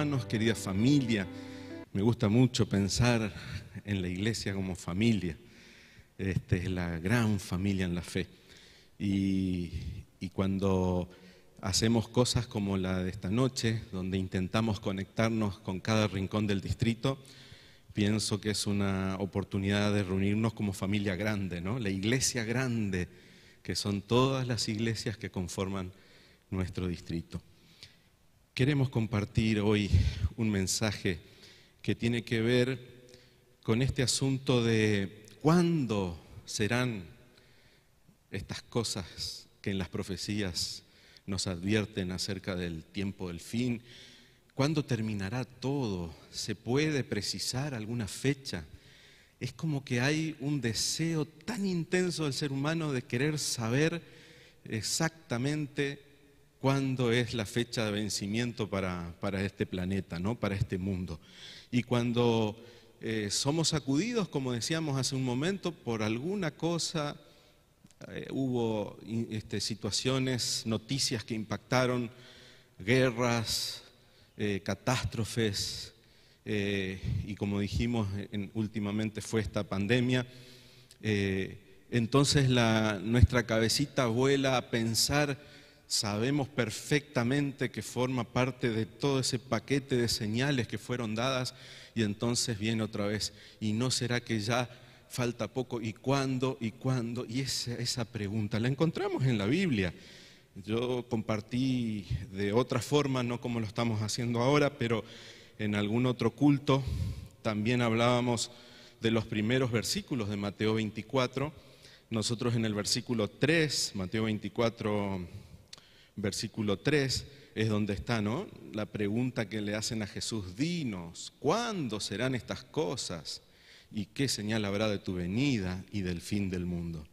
hermanos, querida familia. Me gusta mucho pensar en la iglesia como familia. Es la gran familia en la fe. Y cuando hacemos cosas como la de esta noche, donde intentamos conectarnos con cada rincón del distrito, pienso que es una oportunidad de reunirnos como familia grande, ¿no? La iglesia grande, que son todas las iglesias que conforman nuestro distrito. Queremos compartir hoy un mensaje que tiene que ver con este asunto de cuándo serán estas cosas que en las profecías nos advierten acerca del tiempo del fin. ¿Cuándo terminará todo? ¿Se puede precisar alguna fecha? Es como que hay un deseo tan intenso del ser humano de querer saber exactamente cuándo es la fecha de vencimiento para este planeta, ¿no? Para este mundo. Y cuando somos sacudidos, como decíamos hace un momento, por alguna cosa, hubo situaciones, noticias que impactaron, guerras, catástrofes, y como dijimos, últimamente fue esta pandemia. Entonces nuestra cabecita vuela a pensar, sabemos perfectamente que forma parte de todo ese paquete de señales que fueron dadas, y entonces viene otra vez, ¿y no será que ya falta poco? ¿Y cuándo? ¿Y cuándo? Y esa pregunta la encontramos en la Biblia. Yo compartí de otra forma, no como lo estamos haciendo ahora, pero en algún otro culto también hablábamos de los primeros versículos de Mateo 24. Nosotros en el versículo 3, Mateo 24, versículo 3, es donde está, ¿no? La pregunta que le hacen a Jesús: dinos, ¿cuándo serán estas cosas? ¿Y qué señal habrá de tu venida y del fin del mundo?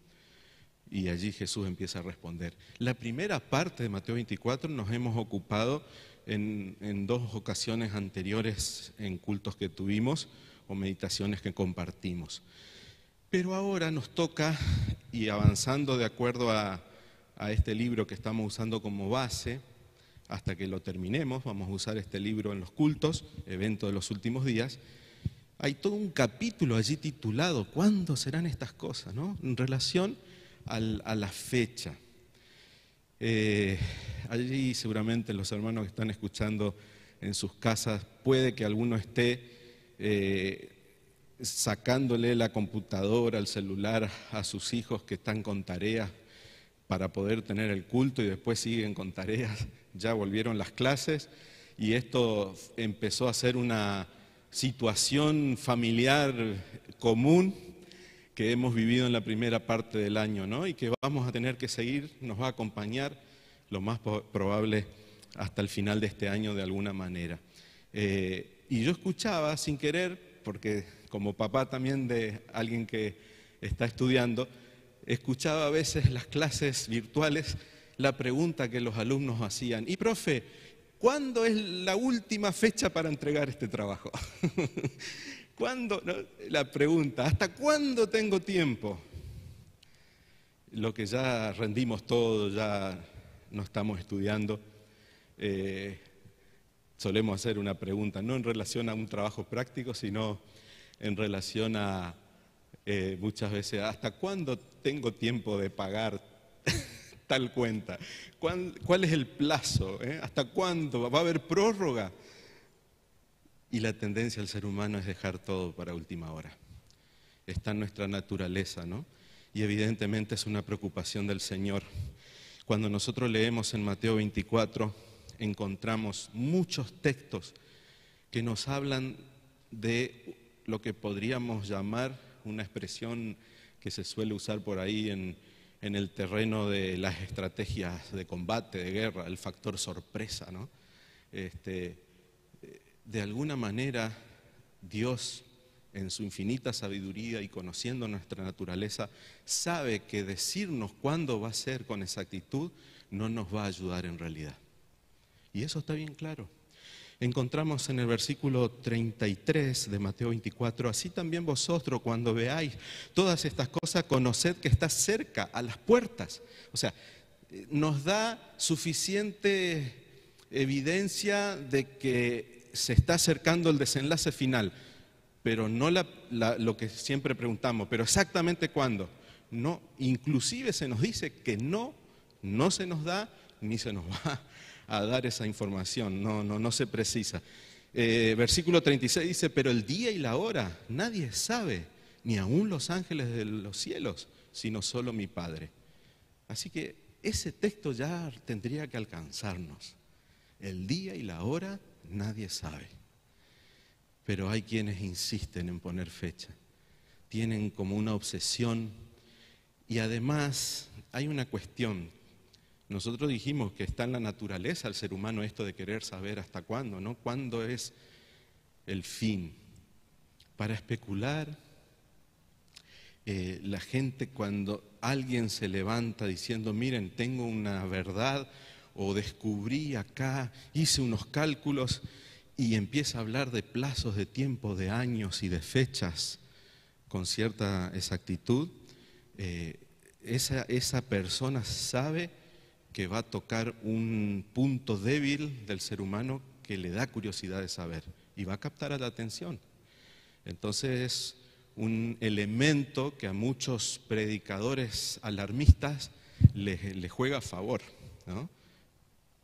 Y allí Jesús empieza a responder. La primera parte de Mateo 24 nos hemos ocupado en dos ocasiones anteriores en cultos que tuvimos o meditaciones que compartimos. Pero ahora nos toca, y avanzando de acuerdo a este libro que estamos usando como base, hasta que lo terminemos, vamos a usar este libro en los cultos, evento de los últimos días. Hay todo un capítulo allí titulado ¿cuándo serán estas cosas?, ¿no? En relación a la fecha. Allí seguramente los hermanos que están escuchando en sus casas, puede que alguno esté sacándole la computadora, el celular a sus hijos que están con tareas para poder tener el culto, y después siguen con tareas, ya volvieron las clases, y esto empezó a ser una situación familiar común que hemos vivido en la primera parte del año, ¿no? Y que vamos a tener que seguir, nos va a acompañar lo más probable hasta el final de este año de alguna manera. Y yo escuchaba sin querer, porque como papá también de alguien que está estudiando, escuchaba a veces las clases virtuales, la pregunta que los alumnos hacían: y profe, ¿cuándo es la última fecha para entregar este trabajo? ¿Cuándo? No, la pregunta, ¿hasta cuándo tengo tiempo? Lo que ya rendimos todo, ya no estamos estudiando, solemos hacer una pregunta, no en relación a un trabajo práctico, sino en relación a muchas veces, ¿hasta cuándo tengo tiempo de pagar tal cuenta? ¿Cuál es el plazo? ¿Hasta cuándo? ¿Va a haber prórroga? Y la tendencia del ser humano es dejar todo para última hora. Está en nuestra naturaleza, ¿no? Y evidentemente es una preocupación del Señor. Cuando nosotros leemos en Mateo 24, encontramos muchos textos que nos hablan de lo que podríamos llamar una expresión que se suele usar por ahí en el terreno de las estrategias de combate, de guerra, el factor sorpresa, ¿no? De alguna manera, Dios, en su infinita sabiduría y conociendo nuestra naturaleza, sabe que decirnos cuándo va a ser con exactitud no nos va a ayudar en realidad. Y eso está bien claro. Encontramos en el versículo 33 de Mateo 24, así también vosotros cuando veáis todas estas cosas, conoced que está cerca, a las puertas. O sea, nos da suficiente evidencia de que se está acercando el desenlace final, pero no lo que siempre preguntamos, pero exactamente cuándo. No, inclusive se nos dice que no se nos da ni se nos va a dar esa información, no se precisa. Versículo 36 dice, pero el día y la hora nadie sabe, ni aun los ángeles de los cielos, sino solo mi Padre. Así que ese texto ya tendría que alcanzarnos. El día y la hora nadie sabe. Pero hay quienes insisten en poner fecha. Tienen como una obsesión. Y además hay una cuestión. Nosotros dijimos que está en la naturaleza del ser humano esto de querer saber hasta cuándo, ¿no? ¿Cuándo es el fin? Para especular, la gente cuando alguien se levanta diciendo, miren, tengo una verdad, o descubrí acá, hice unos cálculos, y empieza a hablar de plazos de tiempo, de años y de fechas con cierta exactitud, esa persona sabe que va a tocar un punto débil del ser humano que le da curiosidad de saber y va a captar la atención. Entonces es un elemento que a muchos predicadores alarmistas les juega a favor, ¿no?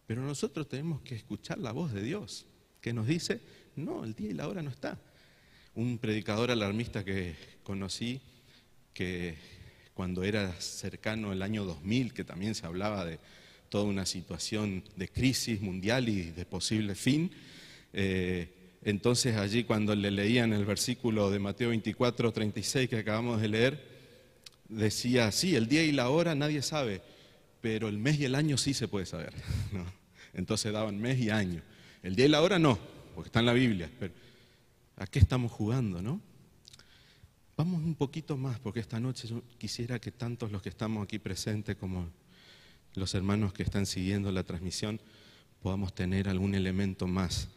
Pero nosotros tenemos que escuchar la voz de Dios, que nos dice, no, el día y la hora no está. Un predicador alarmista que conocí, que cuando era cercano el año 2000, que también se hablaba de toda una situación de crisis mundial y de posible fin, entonces allí cuando le leían el versículo de Mateo 24, 36 que acabamos de leer, decía, sí, el día y la hora nadie sabe, pero el mes y el año sí se puede saber, ¿no? Entonces daban mes y año. El día y la hora no, porque está en la Biblia, pero ¿a qué estamos jugando, no? Vamos un poquito más, porque esta noche yo quisiera que tantos los que estamos aquí presentes como los hermanos que están siguiendo la transmisión podamos tener algún elemento más.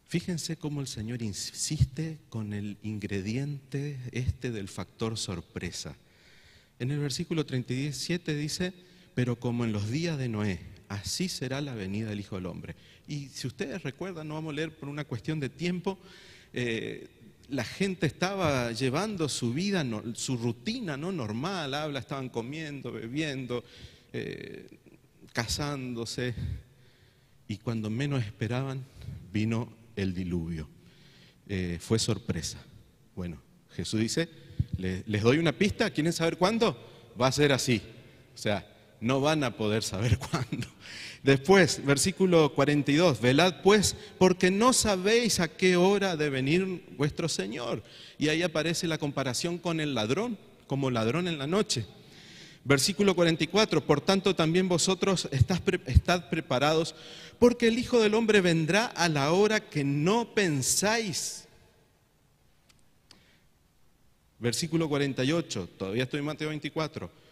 Fíjense cómo el Señor insiste con el ingrediente del factor sorpresa. En el versículo 37 dice, pero como en los días de Noé, así será la venida del Hijo del Hombre. Y si ustedes recuerdan, no vamos a leer por una cuestión de tiempo, la gente estaba llevando su vida, su rutina, ¿no?, normal, estaban comiendo, bebiendo, casándose, y cuando menos esperaban vino el diluvio. Fue sorpresa. Bueno, Jesús dice, les doy una pista, ¿quieren saber cuándo? Va a ser así, o sea, no van a poder saber cuándo. Después, versículo 42, velad pues, porque no sabéis a qué hora ha de venir vuestro Señor. Y ahí aparece la comparación con el ladrón, como ladrón en la noche. Versículo 44, por tanto también vosotros estad preparados, porque el Hijo del Hombre vendrá a la hora que no pensáis. Versículo 48, todavía estoy en Mateo 24.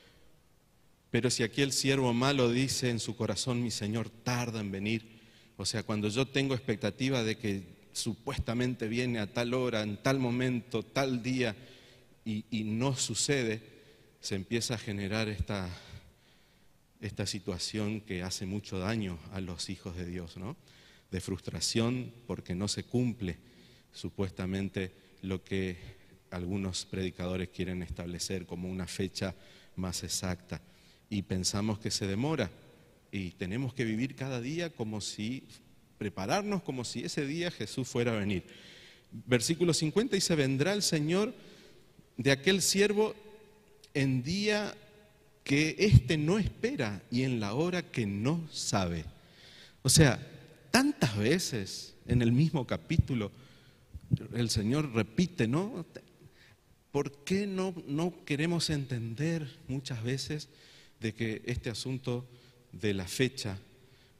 Pero si aquí el siervo malo dice en su corazón, mi Señor tarda en venir, o sea, cuando yo tengo expectativa de que supuestamente viene a tal hora, en tal momento, tal día, y no sucede, se empieza a generar esta situación que hace mucho daño a los hijos de Dios, ¿no? De frustración porque no se cumple supuestamente lo que algunos predicadores quieren establecer como una fecha más exacta. Y pensamos que se demora y tenemos que vivir cada día prepararnos como si ese día Jesús fuera a venir. Versículo 50 dice, vendrá el Señor de aquel siervo en día que éste no espera y en la hora que no sabe. O sea, tantas veces en el mismo capítulo el Señor repite, ¿no? ¿Por qué no queremos entender muchas veces de que este asunto de la fecha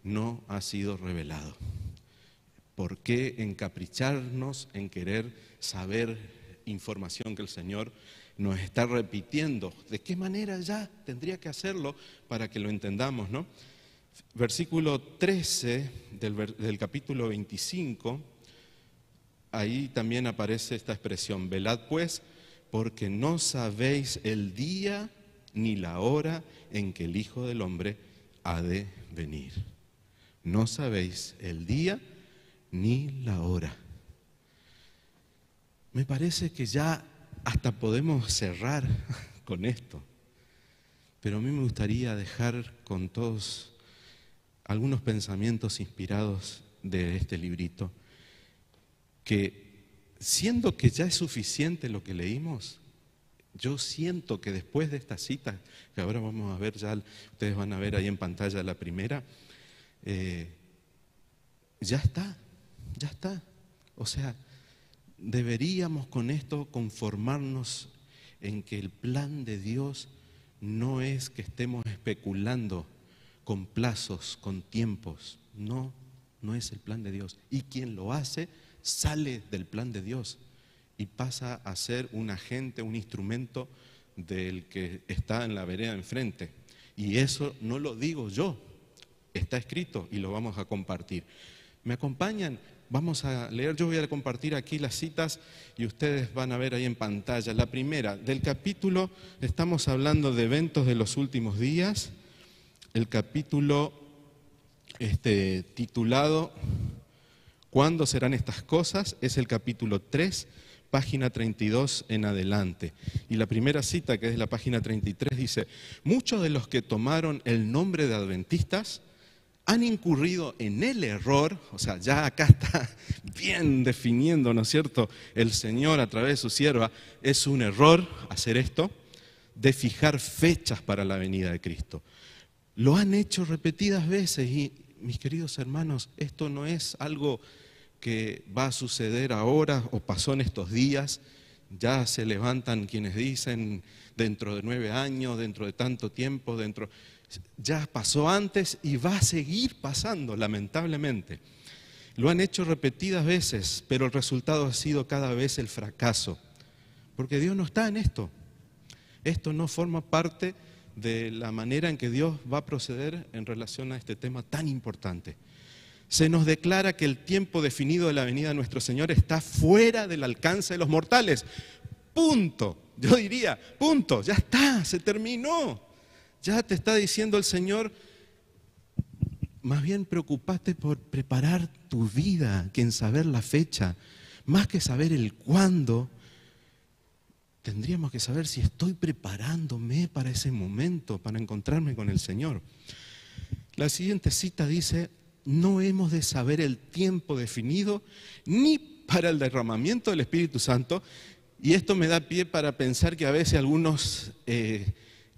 no ha sido revelado? ¿Por qué encapricharnos en querer saber información que el Señor nos está repitiendo? ¿De qué manera ya tendría que hacerlo para que lo entendamos, ¿no? Versículo 13 del capítulo 25, ahí también aparece esta expresión, velad pues, porque no sabéis el día ni la hora en que el Hijo del Hombre ha de venir. No sabéis el día ni la hora. Me parece que ya hasta podemos cerrar con esto, pero a mí me gustaría dejar con todos algunos pensamientos inspirados de este librito, que siendo que ya es suficiente lo que leímos, yo siento que después de esta cita, que ahora vamos a ver, ya ustedes van a ver ahí en pantalla la primera, ya está. O sea, deberíamos con esto conformarnos en que el plan de Dios no es que estemos especulando con plazos, con tiempos. No es el plan de Dios. Y quien lo hace sale del plan de Dios y pasa a ser un agente, un instrumento del que está en la vereda enfrente. Y eso no lo digo yo, está escrito y lo vamos a compartir. ¿Me acompañan? Vamos a leer, yo voy a compartir aquí las citas y ustedes van a ver ahí en pantalla. La primera, del capítulo, estamos hablando de eventos de los últimos días, el capítulo titulado ¿Cuándo serán estas cosas? Es el capítulo 3, página 32 en adelante. Y la primera cita, que es la página 33, dice: muchos de los que tomaron el nombre de adventistas han incurrido en el error, o sea, ya acá está bien definiendo, ¿no es cierto?, el Señor a través de su sierva, es un error hacer esto, de fijar fechas para la venida de Cristo. Lo han hecho repetidas veces y, mis queridos hermanos, esto no es algo que va a suceder ahora o pasó en estos días. Ya se levantan quienes dicen dentro de 9 años, dentro de tanto tiempo, ya pasó antes y va a seguir pasando, lamentablemente. Lo han hecho repetidas veces, pero el resultado ha sido cada vez el fracaso, porque Dios no está en esto. Esto no forma parte de la manera en que Dios va a proceder en relación a este tema tan importante. Se nos declara que el tiempo definido de la venida de nuestro Señor está fuera del alcance de los mortales. Punto. Yo diría, punto, ya está, se terminó. Ya te está diciendo el Señor, más bien preocupate por preparar tu vida que en saber la fecha. Más que saber el cuándo, tendríamos que saber si estoy preparándome para ese momento, para encontrarme con el Señor. La siguiente cita dice: no hemos de saber el tiempo definido ni para el derramamiento del Espíritu Santo. Y esto me da pie para pensar que a veces algunos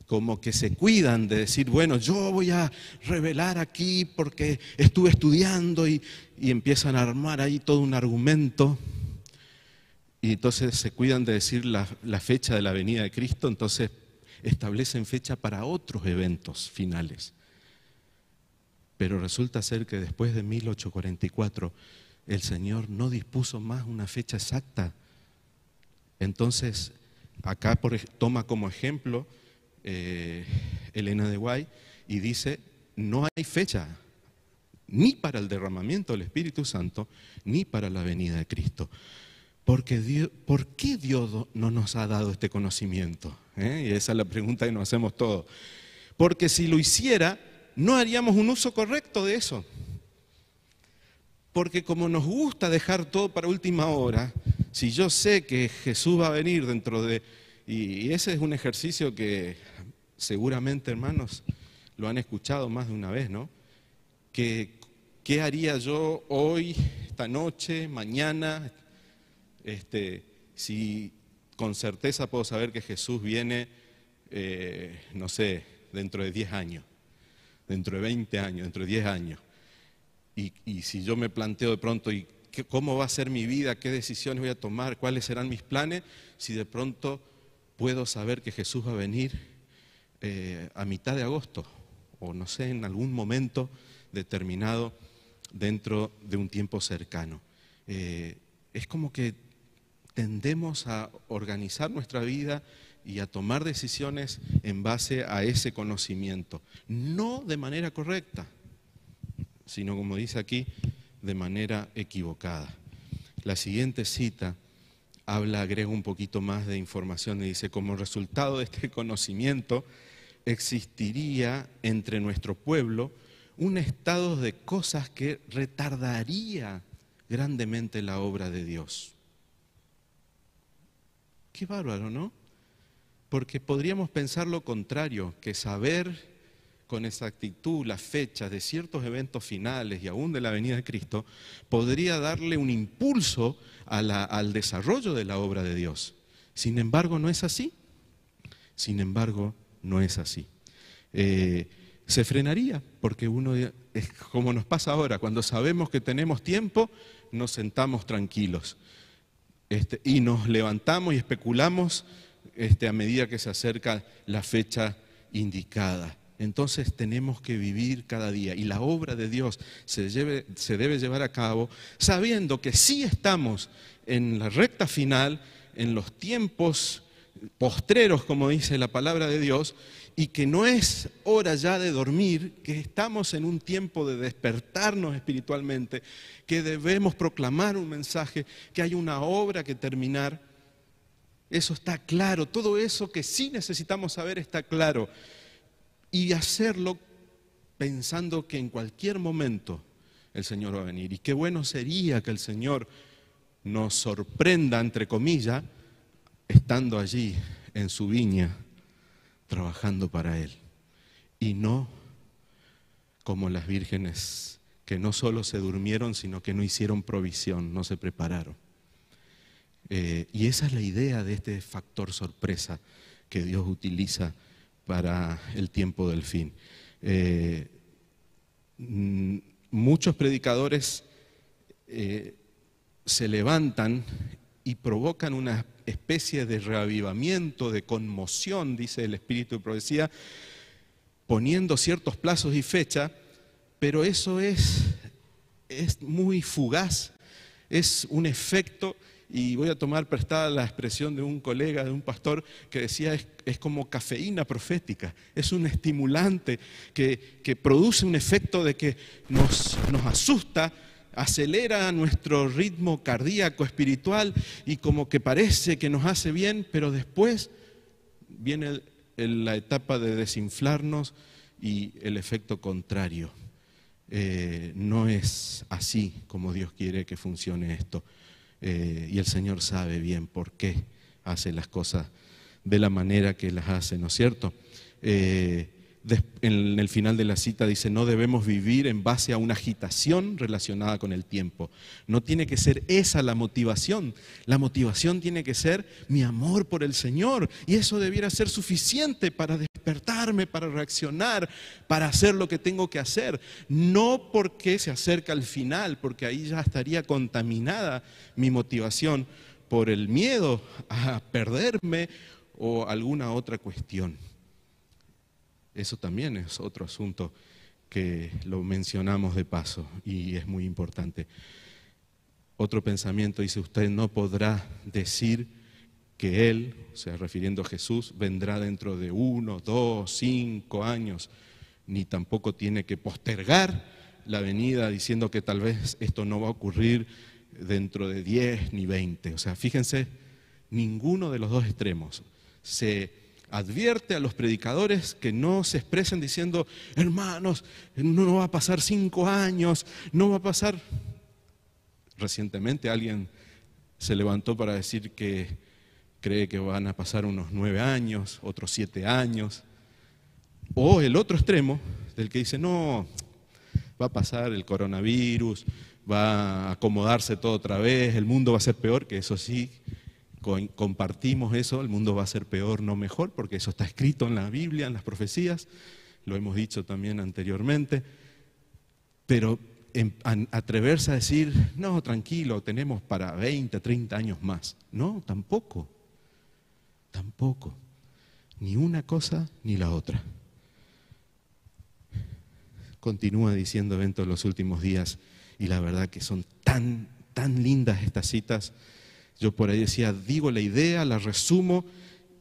como que se cuidan de decir, bueno, yo voy a revelar aquí porque estuve estudiando y empiezan a armar ahí todo un argumento. Y entonces se cuidan de decir la fecha de la venida de Cristo, entonces establecen fecha para otros eventos finales. Pero resulta ser que después de 1844 el Señor no dispuso más una fecha exacta. Entonces, acá toma como ejemplo Elena de White y dice, no hay fecha ni para el derramamiento del Espíritu Santo, ni para la venida de Cristo. ¿Por qué Dios no nos ha dado este conocimiento? Y esa es la pregunta que nos hacemos todos. Porque si lo hiciera, no haríamos un uso correcto de eso. Porque como nos gusta dejar todo para última hora, si yo sé que Jesús va a venir dentro de... Y ese es un ejercicio que seguramente, hermanos, lo han escuchado más de una vez, ¿no? ¿Qué haría yo hoy, esta noche, mañana, si con certeza puedo saber que Jesús viene, no sé, dentro de 10 años, dentro de 20 años, dentro de 10 años? Y si yo me planteo de pronto, ¿cómo va a ser mi vida? ¿Qué decisiones voy a tomar? ¿Cuáles serán mis planes? Si de pronto puedo saber que Jesús va a venir a mitad de agosto, o no sé, en algún momento determinado dentro de un tiempo cercano. Es como que tendemos a organizar nuestra vida y a tomar decisiones en base a ese conocimiento. No de manera correcta, sino, como dice aquí, de manera equivocada. La siguiente cita agrega un poquito más de información y dice, como resultado de este conocimiento, existiría entre nuestro pueblo un estado de cosas que retardaría grandemente la obra de Dios. Qué bárbaro, ¿no? Porque podríamos pensar lo contrario, que saber con exactitud las fechas de ciertos eventos finales y aún de la venida de Cristo podría darle un impulso al desarrollo de la obra de Dios. Sin embargo, no es así. Sin embargo, no es así. Se frenaría, porque uno, es como nos pasa ahora, cuando sabemos que tenemos tiempo, nos sentamos tranquilos y nos levantamos y especulamos a medida que se acerca la fecha indicada. Entonces tenemos que vivir cada día y la obra de Dios se debe llevar a cabo sabiendo que sí estamos en la recta final, en los tiempos postreros, como dice la palabra de Dios, y que no es hora ya de dormir, que estamos en un tiempo de despertarnos espiritualmente, que debemos proclamar un mensaje, que hay una obra que terminar. Eso está claro, todo eso que sí necesitamos saber está claro. Y hacerlo pensando que en cualquier momento el Señor va a venir. Y qué bueno sería que el Señor nos sorprenda, entre comillas, estando allí en su viña, trabajando para Él. Y no como las vírgenes que no solo se durmieron, sino que no hicieron provisión, no se prepararon. Y esa es la idea de este factor sorpresa que Dios utiliza para el tiempo del fin. Muchos predicadores se levantan y provocan una especie de reavivamiento, de conmoción, dice el Espíritu de Profecía, poniendo ciertos plazos y fechas, pero eso es muy fugaz, es un efecto. Y voy a tomar prestada la expresión de un colega, de un pastor, que decía es como cafeína profética, es un estimulante que produce un efecto de que nos asusta, acelera nuestro ritmo cardíaco, espiritual, y como que parece que nos hace bien, pero después viene la etapa de desinflarnos y el efecto contrario. No es así como Dios quiere que funcione esto. Y el Señor sabe bien por qué hace las cosas de la manera que las hace, ¿no es cierto? En el final de la cita dice, no debemos vivir en base a una agitación relacionada con el tiempo. No tiene que ser esa la motivación tiene que ser mi amor por el Señor, y eso debiera ser suficiente para despertarme, para reaccionar, para hacer lo que tengo que hacer. No porque se acerca al final, porque ahí ya estaría contaminada mi motivación por el miedo a perderme o alguna otra cuestión. Eso también es otro asunto que lo mencionamos de paso y es muy importante. Otro pensamiento dice, usted no podrá decir que Él, o sea, refiriendo a Jesús, vendrá dentro de 1, 2, 5 años, ni tampoco tiene que postergar la venida diciendo que tal vez esto no va a ocurrir dentro de 10 ni 20. O sea, fíjense, ninguno de los dos extremos. Se advierte a los predicadores que no se expresen diciendo, hermanos, no va a pasar 5 años, no va a pasar. Recientemente alguien se levantó para decir que cree que van a pasar unos 9 años, otros 7 años. O el otro extremo, del que dice, no, va a pasar el coronavirus, va a acomodarse todo otra vez, el mundo va a ser peor, que eso sí, compartimos eso, el mundo va a ser peor, no mejor, porque eso está escrito en la Biblia, en las profecías, lo hemos dicho también anteriormente, pero atreverse a decir, no, tranquilo, tenemos para 20, 30 años más. No, tampoco, ni una cosa ni la otra. Continúa diciendo Eventos de los últimos días, y la verdad que son tan lindas estas citas. Yo por ahí decía, digo la idea, la resumo,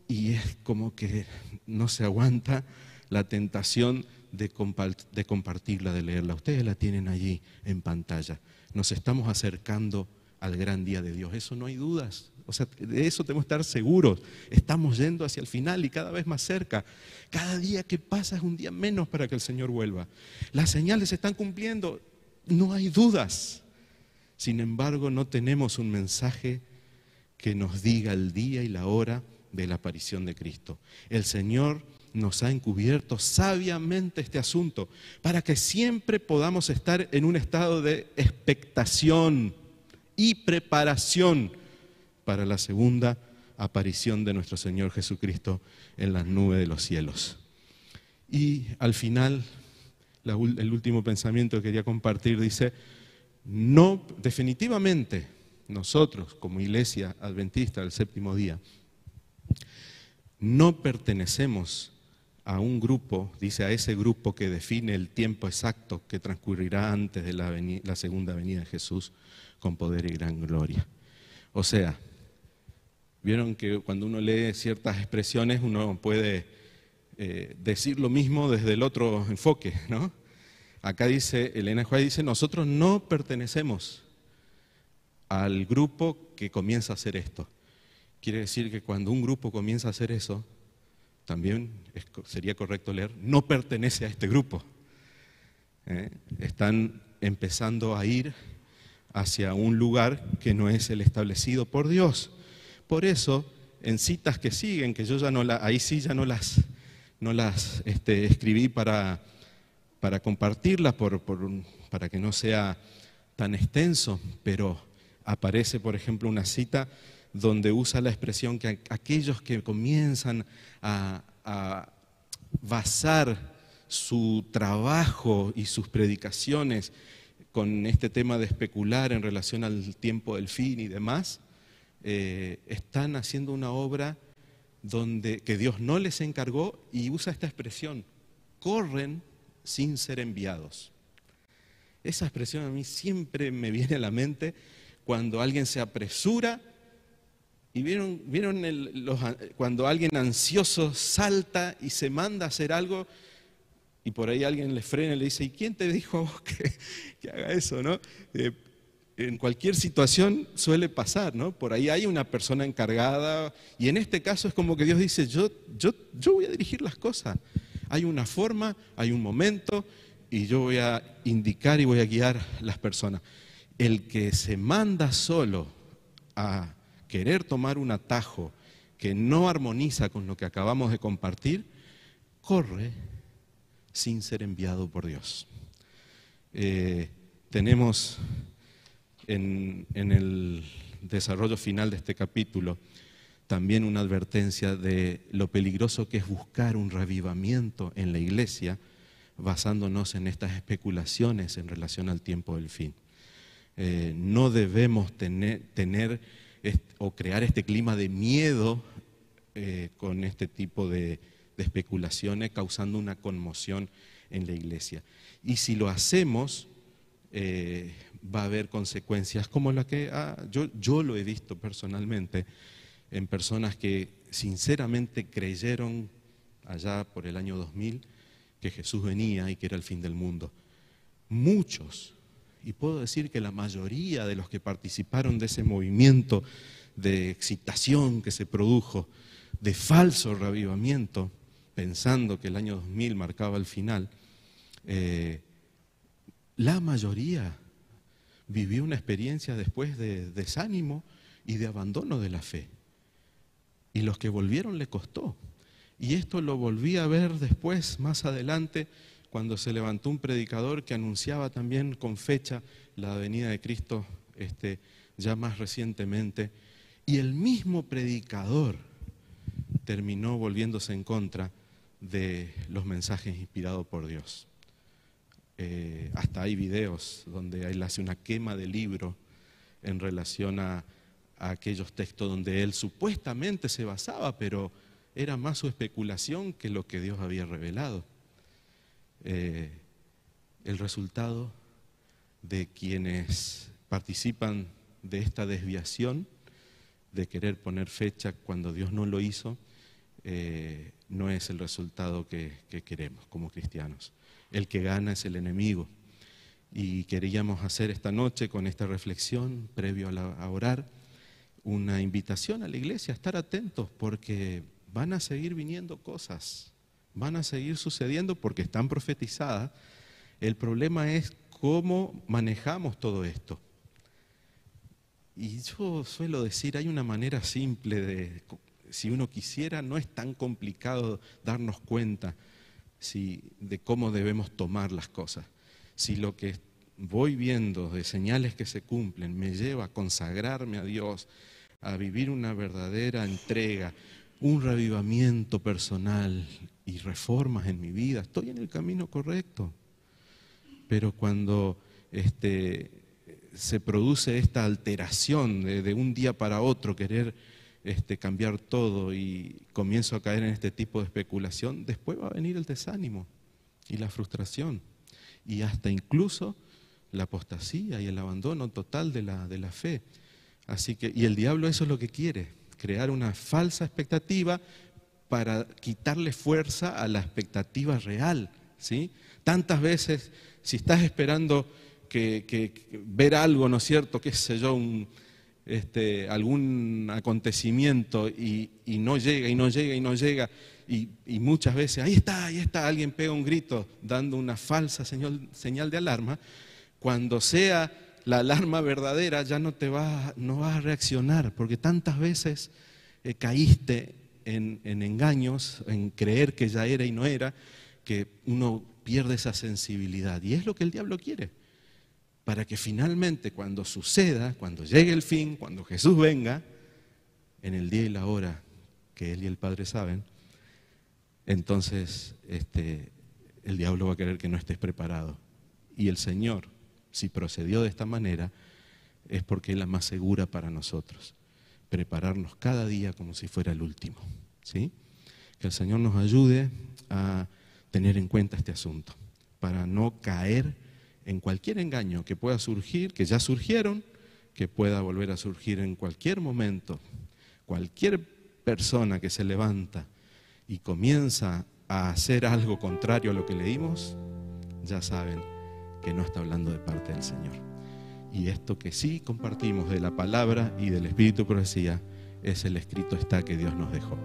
y es como que no se aguanta la tentación de compartirla, de leerla. Ustedes la tienen allí en pantalla. Nos estamos acercando al gran día de Dios, eso no hay dudas. O sea, de eso tenemos que estar seguros. Estamos yendo hacia el final y cada vez más cerca. Cada día que pasa es un día menos para que el Señor vuelva. Las señales se están cumpliendo, no hay dudas. Sin embargo, no tenemos un mensaje que nos diga el día y la hora de la aparición de Cristo. El Señor nos ha encubierto sabiamente este asunto para que siempre podamos estar en un estado de expectación y preparación para la segunda aparición de nuestro Señor Jesucristo en las nubes de los cielos. Y al final, el último pensamiento que quería compartir dice: no, definitivamente nosotros como Iglesia Adventista del Séptimo Día no pertenecemos a un grupo, dice, a ese grupo que define el tiempo exacto que transcurrirá antes de la segunda venida de Jesús con poder y gran gloria. O sea, vieron que cuando uno lee ciertas expresiones uno puede decir lo mismo desde el otro enfoque, ¿no? Acá dice, Elena White dice, nosotros no pertenecemos al grupo que comienza a hacer esto. Quiere decir que cuando un grupo comienza a hacer eso, también sería correcto leer, no pertenece a este grupo. Están empezando a ir hacia un lugar que no es el establecido por Dios. Por eso, en citas que siguen, que yo ya no ahí sí ya no las escribí para compartirlas, para que no sea tan extenso, pero aparece, por ejemplo, una cita donde usa la expresión que aquellos que comienzan a basar su trabajo y sus predicaciones con este tema de especular en relación al tiempo del fin y demás, están haciendo una obra que Dios no les encargó, y usa esta expresión: corren sin ser enviados. Esa expresión a mí siempre me viene a la mente cuando alguien se apresura. ¿Y vieron cuando alguien ansioso salta y se manda a hacer algo y por ahí alguien le frena y le dice: ¿y quién te dijo a vos que haga eso, no? En cualquier situación suele pasar, ¿no? Por ahí hay una persona encargada, y en este caso es como que Dios dice: yo voy a dirigir las cosas. Hay una forma, hay un momento, y yo voy a indicar y voy a guiar las personas. El que se manda solo a querer tomar un atajo que no armoniza con lo que acabamos de compartir, corre sin ser enviado por Dios. Tenemos en el desarrollo final de este capítulo también una advertencia de lo peligroso que es buscar un revivamiento en la iglesia basándonos en estas especulaciones en relación al tiempo del fin. No debemos tener o crear este clima de miedo con este tipo de especulaciones, causando una conmoción en la iglesia. Y si lo hacemos, va a haber consecuencias como la que yo lo he visto personalmente en personas que sinceramente creyeron allá por el año 2000 que Jesús venía y que era el fin del mundo. Muchos, y puedo decir que la mayoría de los que participaron de ese movimiento de excitación que se produjo, de falso revivamiento, pensando que el año 2000 marcaba el final, la mayoría vivió una experiencia después de desánimo y de abandono de la fe. Y los que volvieron le costó. Y esto lo volví a ver después, más adelante, cuando se levantó un predicador que anunciaba también con fecha la venida de Cristo, ya más recientemente, y el mismo predicador terminó volviéndose en contra de los mensajes inspirados por Dios. Hasta hay videos donde él hace una quema de libro en relación a aquellos textos donde él supuestamente se basaba, pero era más su especulación que lo que Dios había revelado. El resultado de quienes participan de esta desviación, de querer poner fecha cuando Dios no lo hizo, no es el resultado que queremos como cristianos. El que gana es el enemigo. Y queríamos hacer esta noche, con esta reflexión, previo a orar, una invitación a la iglesia a estar atentos, porque van a seguir viniendo cosas, van a seguir sucediendo porque están profetizadas. El problema es cómo manejamos todo esto. Y yo suelo decir, hay una manera simple de, si uno quisiera, no es tan complicado darnos cuenta de cómo debemos tomar las cosas. Si lo que voy viendo de señales que se cumplen me lleva a consagrarme a Dios, a vivir una verdadera entrega, un revivamiento personal y reformas en mi vida, estoy en el camino correcto. Pero cuando se produce esta alteración de un día para otro, querer cambiar todo, y comienzo a caer en este tipo de especulación, después va a venir el desánimo y la frustración y hasta incluso la apostasía y el abandono total de la fe. Así que, y el diablo eso es lo que quiere, crear una falsa expectativa para quitarle fuerza a la expectativa real, ¿sí? Tantas veces, si estás esperando que ver algo, ¿no es cierto?, qué sé yo, algún acontecimiento y no llega, y no llega, y no llega, y muchas veces, ahí está, alguien pega un grito dando una falsa señal de alarma. Cuando sea la alarma verdadera ya no vas a reaccionar, porque tantas veces caíste en engaños, en creer que ya era y no era, que uno pierde esa sensibilidad. Y es lo que el diablo quiere, para que finalmente cuando suceda, cuando llegue el fin, cuando Jesús venga, en el día y la hora que Él y el Padre saben, entonces el diablo va a querer que no estés preparado. Y el Señor, si procedió de esta manera, es porque es la más segura para nosotros. Prepararnos cada día como si fuera el último, ¿sí? Que el Señor nos ayude a tener en cuenta este asunto, para no caer en cualquier engaño que pueda surgir, que ya surgieron, que pueda volver a surgir en cualquier momento. Cualquier persona que se levanta y comienza a hacer algo contrario a lo que leímos, ya saben que no está hablando de parte del Señor. Y esto que sí compartimos de la palabra y del Espíritu de profecía es el escrito está que Dios nos dejó.